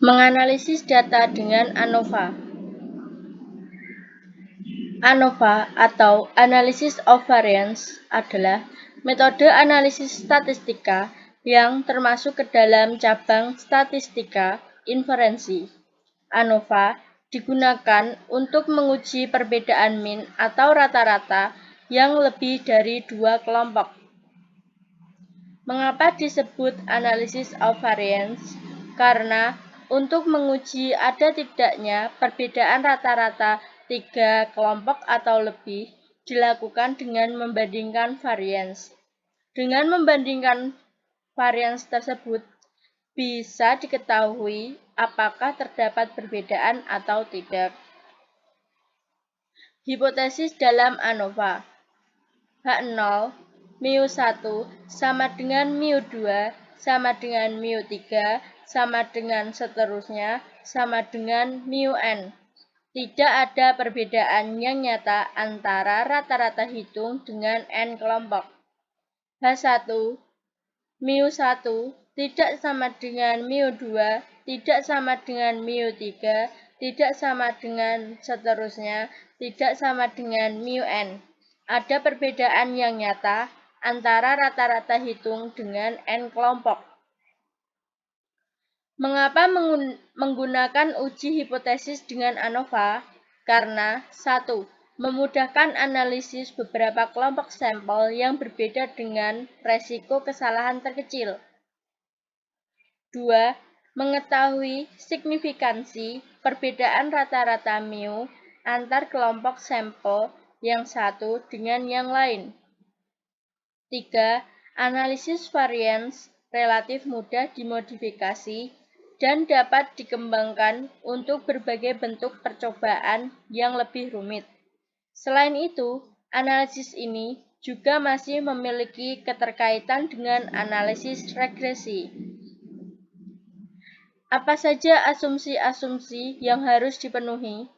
Menganalisis data dengan ANOVA. ANOVA atau Analysis of Variance adalah metode analisis statistika yang termasuk ke dalam cabang statistika inferensi. ANOVA digunakan untuk menguji perbedaan min atau rata-rata yang lebih dari dua kelompok. Mengapa disebut Analysis of Variance? Karena untuk menguji ada tidaknya perbedaan rata-rata tiga kelompok atau lebih dilakukan dengan membandingkan varians. Dengan membandingkan varians tersebut, bisa diketahui apakah terdapat perbedaan atau tidak. Hipotesis dalam ANOVA. H0 μ1 sama dengan μ2 sama dengan μ3 sama dengan seterusnya sama dengan μn. Tidak ada perbedaan yang nyata antara rata-rata hitung dengan n kelompok. H1 μ1 tidak sama dengan μ2, tidak sama dengan μ3, tidak sama dengan seterusnya, tidak sama dengan μn. Ada perbedaan yang nyata antara rata-rata hitung dengan n kelompok. Mengapa menggunakan uji hipotesis dengan ANOVA? Karena 1. Memudahkan analisis beberapa kelompok sampel yang berbeda dengan resiko kesalahan terkecil. 2. Mengetahui signifikansi perbedaan rata-rata mu antar kelompok sampel yang satu dengan yang lain. 3. Analisis varians relatif mudah dimodifikasi dan dapat dikembangkan untuk berbagai bentuk percobaan yang lebih rumit. Selain itu, analisis ini juga masih memiliki keterkaitan dengan analisis regresi. Apa saja asumsi-asumsi yang harus dipenuhi?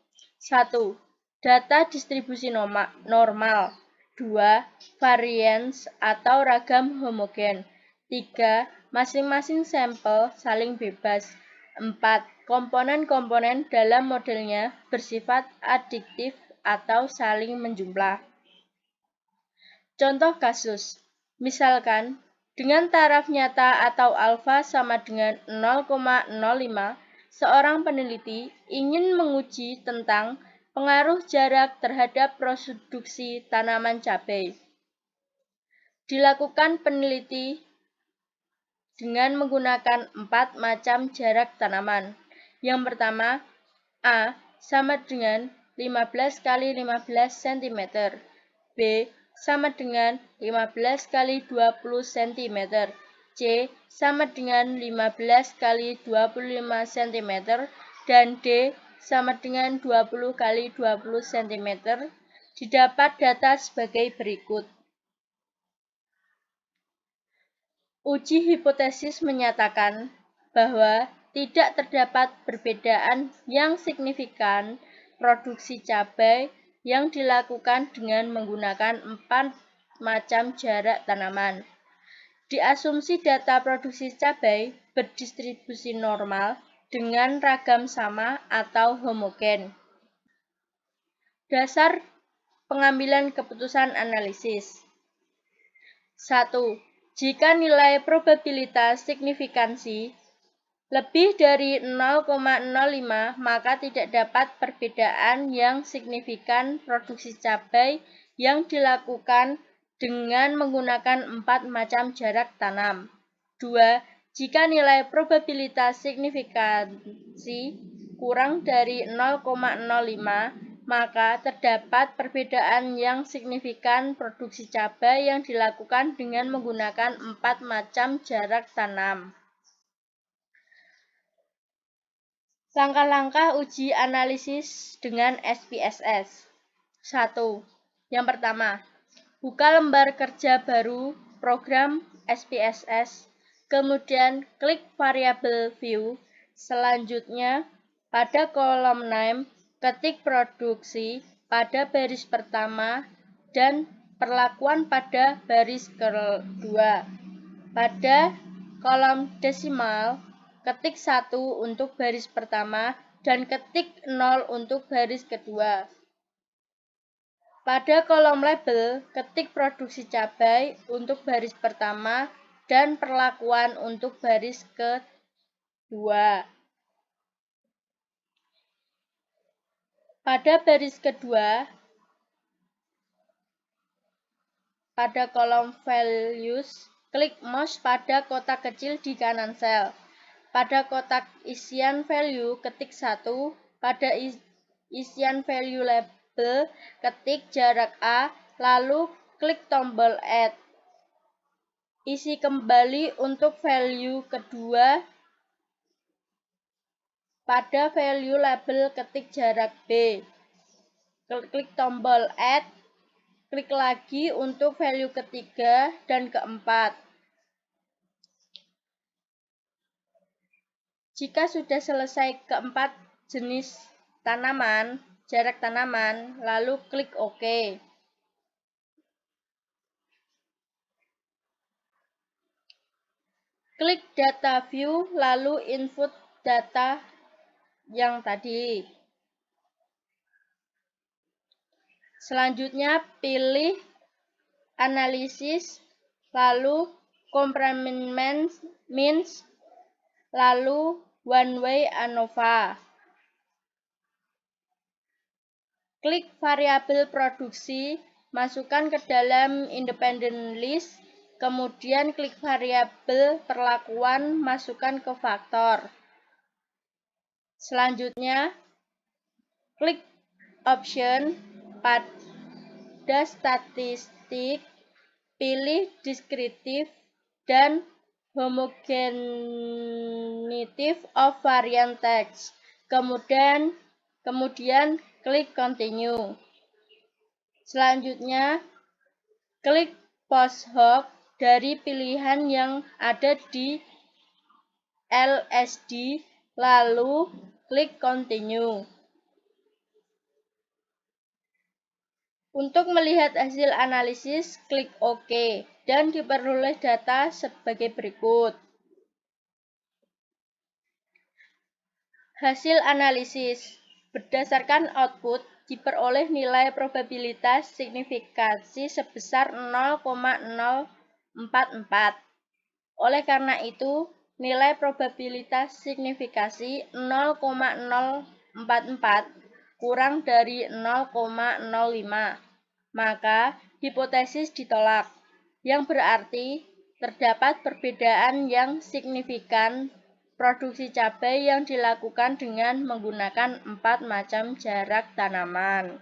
1. Data distribusi normal. 2. Varians atau ragam homogen. 3. Masing-masing sampel saling bebas. 4. Komponen-komponen dalam modelnya bersifat adiktif atau saling menjumlah. Contoh kasus, misalkan dengan taraf nyata atau alfa sama dengan 0,05, seorang peneliti ingin menguji tentang pengaruh jarak terhadap produksi tanaman cabai. Dilakukan peneliti dengan menggunakan 4 macam jarak tanaman. Yang pertama, A sama dengan 15 kali 15 cm, B sama dengan 15 kali 20 cm, C sama dengan 15 kali 25 cm, dan D sama dengan 20 kali 20 cm. Didapat data sebagai berikut. Uji hipotesis menyatakan bahwa tidak terdapat perbedaan yang signifikan produksi cabai yang dilakukan dengan menggunakan 4 macam jarak tanaman. Diasumsi data produksi cabai berdistribusi normal dengan ragam sama atau homogen. Dasar pengambilan keputusan analisis. 1. Jika nilai probabilitas signifikansi lebih dari 0,05, maka tidak dapat perbedaan yang signifikan produksi cabai yang dilakukan dengan menggunakan 4 macam jarak tanam. 2. Jika nilai probabilitas signifikansi kurang dari 0,05, maka terdapat perbedaan yang signifikan produksi cabai yang dilakukan dengan menggunakan 4 macam jarak tanam. Langkah-langkah uji analisis dengan SPSS. 1. Yang pertama, buka lembar kerja baru program SPSS, kemudian klik variabel view. Selanjutnya, pada kolom name, ketik produksi pada baris pertama dan perlakuan pada baris kedua. Pada kolom desimal, ketik 1 untuk baris pertama, dan ketik 0 untuk baris kedua. Pada kolom label, ketik produksi cabai untuk baris pertama dan perlakuan untuk baris kedua. Pada baris kedua, pada kolom values, klik mouse pada kotak kecil di kanan sel. Pada kotak isian value, ketik 1. Pada isian value label, ketik jarak A, lalu klik tombol Add. Isi kembali untuk value kedua. Pada value label, ketik jarak B. Klik tombol Add. Klik lagi untuk value ketiga dan keempat. Jika sudah selesai keempat jenis tanaman, jarak tanaman, lalu klik OK. Klik Data View, lalu input data yang tadi. Selanjutnya pilih Analisis, lalu Complement Means, lalu One Way ANOVA. Klik variabel produksi, masukkan ke dalam independent list, kemudian klik variabel perlakuan, masukkan ke faktor. Selanjutnya, klik option pada statistik, pilih descriptive dan homogeneity of variant text. Kemudian klik continue. Selanjutnya, klik post hoc dari pilihan yang ada di LSD, lalu klik continue. Untuk melihat hasil analisis, klik OK dan diperoleh data sebagai berikut. Hasil analisis berdasarkan output diperoleh nilai probabilitas signifikasi sebesar 0,044. Oleh karena itu, nilai probabilitas signifikasi 0,044 kurang dari 0,05. Maka hipotesis ditolak, yang berarti terdapat perbedaan yang signifikan produksi cabai yang dilakukan dengan menggunakan 4 macam jarak tanaman.